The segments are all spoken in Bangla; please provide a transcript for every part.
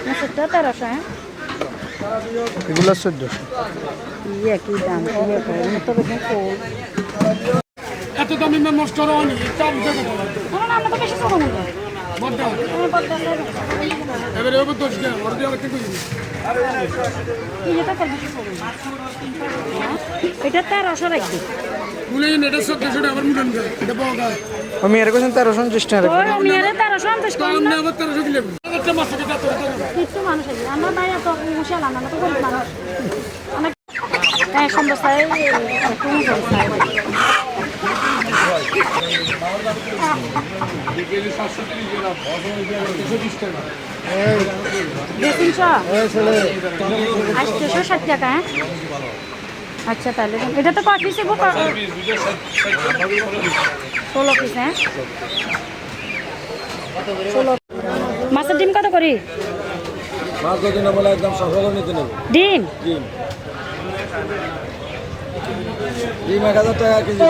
মাছেরটা 1300, হ্যাঁ? এগুলো 1400। ইয়ে কি দাম, ইয়ে করে তো বেশি ফুল। এত দামি নষ্ট হয়নি, দাম দেখো না আমরা তো বেশি ছোট মতো। বড়টা এবারে ওপর 10 টাকা আর দিয়ে আর কি করি এটা তো বেশি ছোট। এটা 1300 রাখবি। মুলে নেটা 1400 টাকা আবার মুলেন যায় এটা বগা আমি এর কোন 1350 টাকা ওই আমি আরে 1350 দাম কম না না। আবার 1300 কিলো একটা মাছ কেটে তো কিছু মানুষ আছে আমরা বাইরে তো মুশাল আমরা তো গরিব মানুষ। অনেক হ্যাঁ সুন্দর চাই একটু সুন্দর চাই। আচ্ছা 360 টাকা, হ্যাঁ? আচ্ছা তাহলে এটা তো কয় পিস হবো? 16 পিস, হ্যাঁ? 16। মাছের ডিম কত করি? মাছ যদি না বলে একদম সফল নিতে নেব। ডিম ডিম 1000 টাকা কেজি।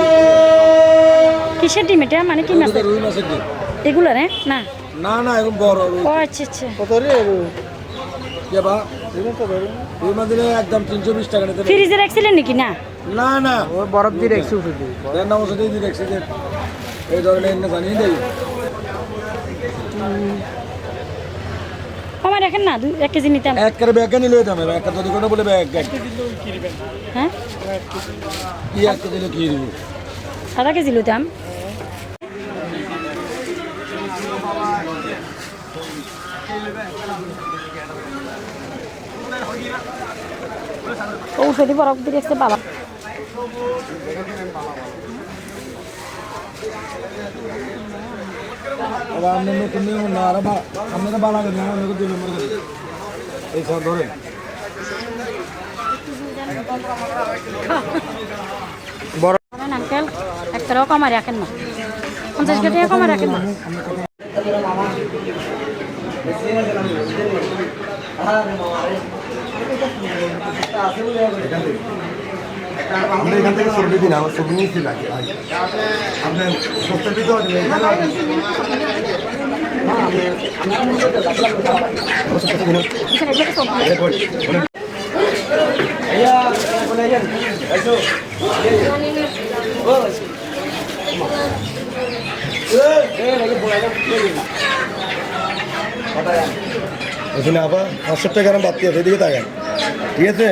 কিসের ডিম এটা, মানে কি মাছের? রুই মাছের ডিম। এগুলো রে না না না এরকম বড় রুই। ও আচ্ছা আচ্ছা। কত রে কে বা রুই মাছ দিলে একদম 320 টাকা নিতে নেব। ফ্রিজে রাখছিলেন নাকি? না না না ও বরফ দিয়ে রাখছি উপরে দিয়ে। দেন না ওষুধ দিয়ে রাখছি যে এই ধরনের না জানি দেই। কমায় রাখেন না, 1 কেজি নিতাম। এক করে ব্যাগ নিলে হইতাম এক যদি কোনো বলে ব্যাগ হ্যাঁ কি এক দিলে কি দিব 0.5 কেজি লইতাম। ঔষধি বরফ দিয়ে রাখছে বাবা। আবার আমরা নতুন নিয়ম না আর আমরা বালা করে না আমরা দিলে মরে গেল এই সব ধরে বড় আঙ্কেল একটাও কমায় রাখেন না, 50 টাকা কমায় রাখেন না। আমরা এখান থেকে ছবি দিন আমার ছবি নিয়েছি লাগে আপনার সস্তার ভিতরে এখানে আবার 500 টাকা বাদ দিয়ে এদিকে তাকান, ঠিক আছে?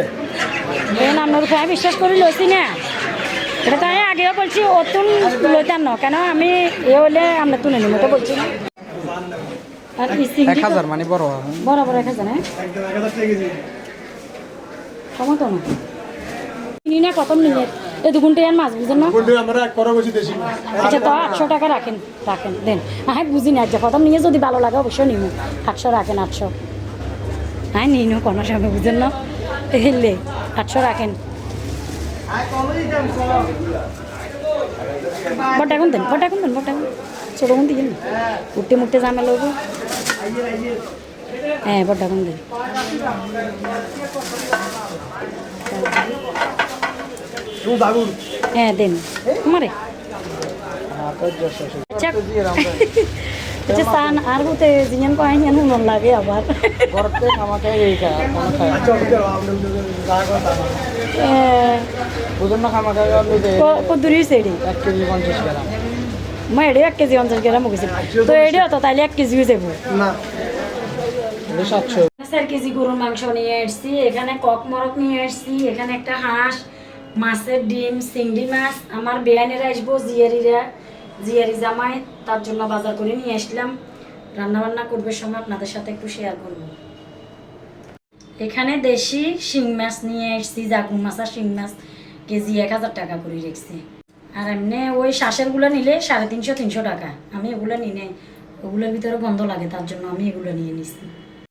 আপনার উপরে বিশ্বাস করে লইছি না, এটা তো আমি আগেও বলছি অতুন লইতাম না কেন, আমি এ হলে আমরা তুলে নিব তো বলছি না। আর 1000 মানে বড় বড় বড় 1000, হ্যাঁ? কমাতো না কিনি না, কত নিয়ে এই 2 ঘন্টায় আর মাছ বুঝেন না। আচ্ছা তো 800 টাকা রাখেন রাখেন দেন। হ্যাঁ বুঝি না, আচ্ছা প্রথম নিয়ে যদি ভালো লাগে অবশ্যই নিব। 800 রাখেন, 800। হ্যাঁ নিই নো কোনো সময় বুঝেন না, এলে 800 রাখেন। বটা এখন দেন, বটা এখন দেন, বটা এখন ছোটো এখন দিন উঠতে মুঠতে ঝামেলা হবো। হ্যাঁ বটা এখন দেন। হ্যাঁ দেন আমারে। আচ্ছা সান আর হতে জিয়ান কো আইন নুন লাগে আবার ঘরতে খামাতে এই কা কোন খায় বুঝন না খামা খায় কো দূরি সেডি 1 কেজি 50 গ্রাম মই এডি 1 কেজি 50 গ্রাম হইছে তো এডি তো তাইলে 1 কেজি হয়ে যাব না 700 4 কেজি গরুর মাংস নিয়ে আসছি, এখানে কক মরক নিয়ে আসছি, এখানে একটা হাঁস, মাছের ডিম, চিংড়ি মাছ। আমার বেয়ানেরা আসবো জিয়ারি জামাই, তার জন্য বাজার করে নিয়ে আসলাম। রান্নাবান্না করবে সময় আপনাদের সাথে একটু শেয়ার করব। এখানে দেশি শিং মাছ নিয়ে আসছি, জাগুর মাছ আর শিং মাছ কেজি 1000 টাকা করে রেখেছি। আর এমনি ওই শ্বাসেরগুলো নিলে 350-300 টাকা। আমি এগুলো নিয়ে নেই, ওগুলোর ভিতরে গন্ধ লাগে, তার জন্য আমি এগুলো নিয়ে নিচ্ছি।